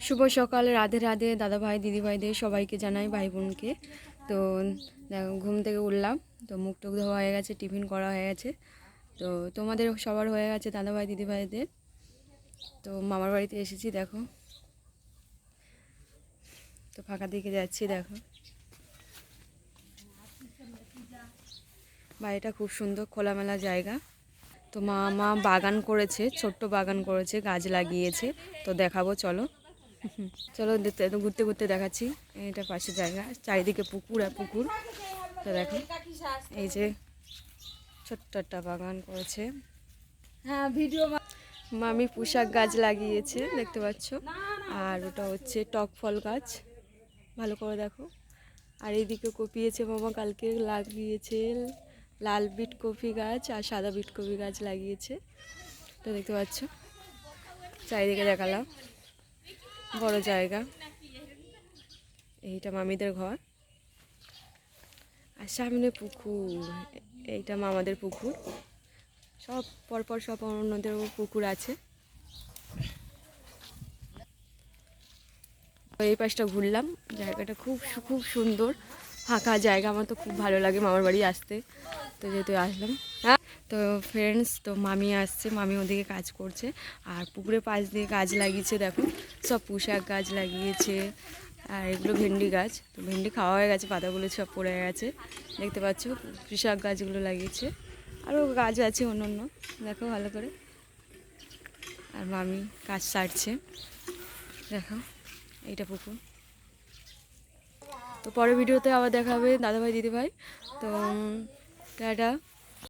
শুভ সকাল, রাধে রাধে দাদা ভাই দিদি ভাইদের সবাইকে জানাই, ভাই বোনকে। তো দেখো ঘুম থেকে উঠলাম, তো মুখ টুক ধোয়া হয়ে গেছে, টিফিন করা হয়ে গেছে। তো তোমাদের সবার হয়ে গেছে দাদা ভাই দিদি ভাইদের। তো মামার বাড়িতে এসেছি, দেখো তো ফাঁকা দিকে যাচ্ছি। দেখো বাড়িটা খুব সুন্দর, খোলামেলা জায়গা। তো মা বাগান করেছে, ছোট্ট বাগান করেছে, গাছ লাগিয়েছে। তো দেখাবো, চলো চলো ঘুরতে ঘুরতে দেখাচ্ছি। এটা পাশে জায়গা, চারিদিকে পুকুর আর পুকুর। তো দেখো এই যে ছোট্ট একটা বাগান করেছে। হ্যাঁ, ভিডিও মামি পুঁশাক গাছ লাগিয়েছে, দেখতে পাচ্ছ। আর ওটা হচ্ছে টক ফল গাছ, ভালো করে দেখো। আর এইদিকে কপিয়েছে মামা, কালকে লাগিয়েছে লাল বিট কপি গাছ আর সাদা বিট কপি গাছ লাগিয়েছে। তো দেখতে পাচ্ছ, চারিদিকে দেখালাম, বড় জায়গা। এইটা মামিদের ঘর, আর সামনে পুকুর। এইটা মামাদের পুকুর, সব পরপর সব অন্যদের পুকুর আছে। এই পাশটা ঘুরলাম, জায়গাটা খুব খুব সুন্দর, ফাঁকা জায়গা। আমার তো খুব ভালো লাগে মামার বাড়ি আসতে, তো যেহেতু আসলাম। হ্যাঁ, তো ফ্রেন্ডস, তো মামি আসছে, মামি ওদিকে কাজ করছে। আর পুকুরের পাশ দিয়ে গাছ লাগিয়েছে, দেখো সব পুঁশাক গাছ লাগিয়েছে। আর এগুলো ভেন্ডি গাছ, তো ভেন্ডি খাওয়া হয়ে গেছে, পাতাগুলো সব পড়ে গেছে, দেখতে পাচ্ছ। পুঁশাক গাছগুলো লাগিয়েছে, আরও গাছ আছে অন্য অন্য, দেখো ভালো করে। আর মামি কাজ সারছে, দেখো এইটা পুকুর। তো পরের ভিডিওতে আবার দেখা হবে দাদাভাই দিদিভাই। তো টাটা।